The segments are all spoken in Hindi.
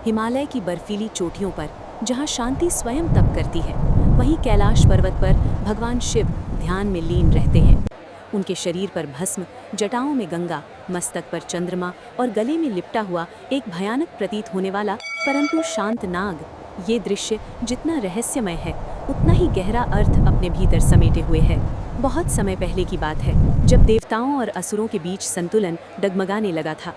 हिमालय की बर्फीली चोटियों पर जहाँ शांति स्वयं तप करती है, वहीं कैलाश पर्वत पर भगवान शिव ध्यान में लीन रहते हैं। उनके शरीर पर भस्म, जटाओं में गंगा, मस्तक पर चंद्रमा और गले में लिपटा हुआ एक भयानक प्रतीत होने वाला परंतु शांत नाग। ये दृश्य जितना रहस्यमय है, उतना ही गहरा अर्थ अपने भीतर समेटे हुए है। बहुत समय पहले की बात है, जब देवताओं और असुरों के बीच संतुलन डगमगाने लगा था।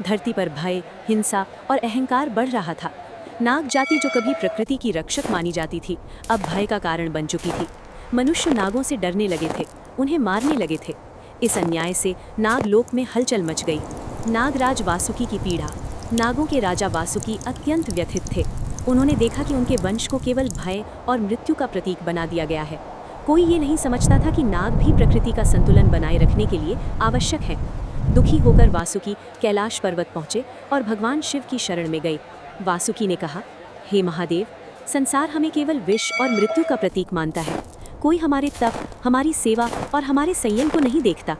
धरती पर भय, हिंसा और अहंकार बढ़ रहा था। नाग जाति, जो कभी प्रकृति की रक्षक मानी जाती थी, अब भय का कारण बन चुकी थी। मनुष्य नागों से डरने लगे थे, उन्हें मारने लगे थे। इस अन्याय से नागलोक में हलचल मच गई। नागराज वासुकी की पीड़ा। नागों के राजा वासुकी अत्यंत व्यथित थे। उन्होंने देखा कि उनके वंश को केवल भय और मृत्यु का प्रतीक बना दिया गया है। कोई ये नहीं समझता था कि नाग भी प्रकृति का संतुलन बनाए रखने के लिए आवश्यक है। दुखी होकर वासुकी कैलाश पर्वत पहुंचे और भगवान शिव की शरण में गए। वासुकी ने कहा, हे महादेव, संसार हमें केवल विष और मृत्यु का प्रतीक मानता है। कोई हमारे तप, हमारी सेवा और हमारे संयम को नहीं देखता।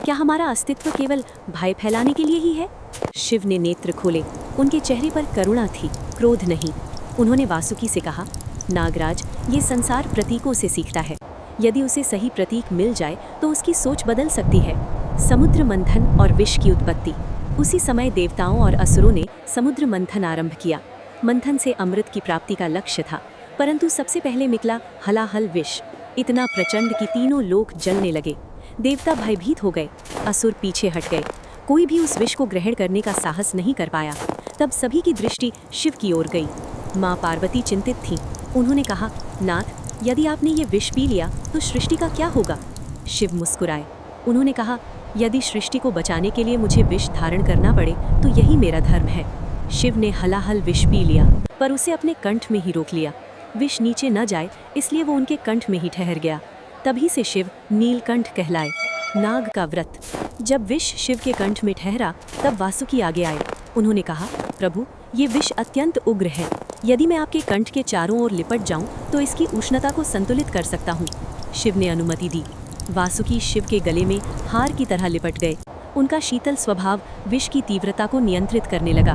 क्या हमारा अस्तित्व केवल भय फैलाने के लिए ही है? शिव ने नेत्र खोले। उनके चेहरे पर करुणा थी, क्रोध नहीं। उन्होंने वासुकी से कहा, नागराज, ये संसार प्रतीकों से सीखता है। यदि उसे सही प्रतीक मिल जाए तो उसकी सोच बदल सकती है। समुद्र मंथन और विष की उत्पत्ति। उसी समय देवताओं और असुरों ने समुद्र मंथन आरंभ किया। मंथन से अमृत की प्राप्ति का लक्ष्य था, परंतु सबसे पहले निकला हलाहल विष, इतना प्रचंड कि तीनों लोक जलने लगे। देवता भयभीत हो गए, असुर पीछे हट गए। कोई भी उस विष को ग्रहण करने का साहस नहीं कर पाया। तब सभी की दृष्टि शिव की ओर गई। माँ पार्वती चिंतित थीं। उन्होंने कहा, नाथ, यदि आपने ये विष पी लिया तो सृष्टि का क्या होगा? शिव मुस्कुराए। उन्होंने कहा, यदि सृष्टि को बचाने के लिए मुझे विष धारण करना पड़े तो यही मेरा धर्म है। शिव ने हलाहल विष पी लिया, पर उसे अपने कंठ में ही रोक लिया। विष नीचे न जाए, इसलिए वो उनके कंठ में ही ठहर गया। तभी से शिव नीलकंठ कहलाए। नाग का व्रत। जब विष शिव के कंठ में ठहरा, तब वासुकी आगे आए। उन्होंने कहा, प्रभु, ये विष अत्यंत उग्र है। यदि मैं आपके कंठ के चारों ओर लिपट जाऊं तो इसकी उष्णता को संतुलित कर सकता हूं। शिव ने अनुमति दी। वासुकी शिव के गले में हार की तरह लिपट गए। उनका शीतल स्वभाव विष की तीव्रता को नियंत्रित करने लगा।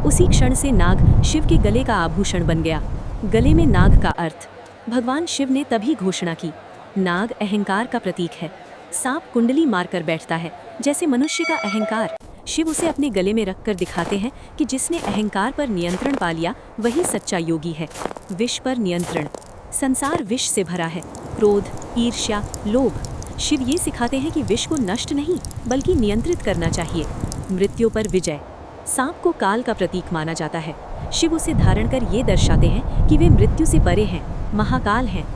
उसी क्षण से नाग शिव के गले का आभूषण बन गया। गले में नाग का अर्थ। भगवान शिव ने तभी घोषणा की, नाग अहंकार का प्रतीक है। सांप कुंडली मारकर बैठता है, जैसे मनुष्य का अहंकार। शिव उसे अपने गले में रखकर दिखाते हैं कि जिसने अहंकार पर नियंत्रण पा लिया वही सच्चा योगी है। विष पर नियंत्रण। संसार विष से भरा है, क्रोध, ईर्ष्या, लोभ। शिव ये सिखाते हैं कि विष को नष्ट नहीं बल्कि नियंत्रित करना चाहिए। मृत्यु पर विजय। सांप को काल का प्रतीक माना जाता है। शिव उसे धारण कर ये दर्शाते हैं कि वे मृत्यु से परे हैं, महाकाल हैं।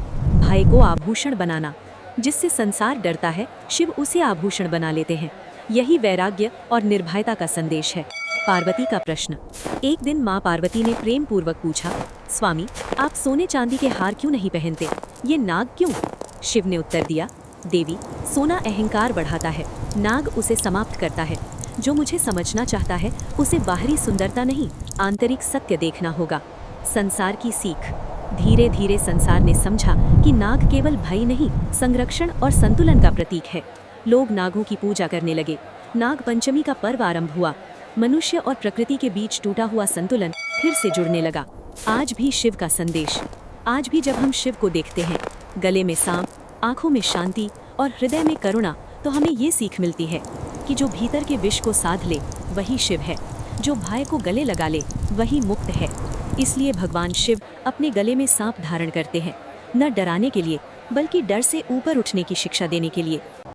भय को आभूषण बनाना। जिससे संसार डरता है, शिव उसे आभूषण बना लेते हैं। यही वैराग्य और निर्भयता का संदेश है। पार्वती का प्रश्न। एक दिन माँ पार्वती ने प्रेम पूर्वक पूछा, स्वामी, आप सोने चांदी के हार क्यों नहीं पहनते? ये नाग क्यों? शिव ने उत्तर दिया, देवी, सोना अहंकार बढ़ाता है, नाग उसे समाप्त करता है। जो मुझे समझना चाहता है उसे बाहरी सुंदरता नहीं, आंतरिक सत्य देखना होगा। संसार की सीख। धीरे धीरे संसार ने समझा कि नाग केवल भय नहीं, संरक्षण और संतुलन का प्रतीक है। लोग नागों की पूजा करने लगे। नाग पंचमी का पर्व आरंभ हुआ। मनुष्य और प्रकृति के बीच टूटा हुआ संतुलन फिर से जुड़ने लगा। आज भी शिव का संदेश। आज भी जब हम शिव को देखते हैं, गले में सांप, आंखों में शांति और हृदय में करुणा, तो हमें ये सीख मिलती है कि जो भीतर के विष को साध ले वही शिव है। जो भय को गले लगा ले वही मुक्त है। इसलिए भगवान शिव अपने गले में सांप धारण करते हैं, न डराने के लिए बल्कि डर से ऊपर उठने की शिक्षा देने के लिए।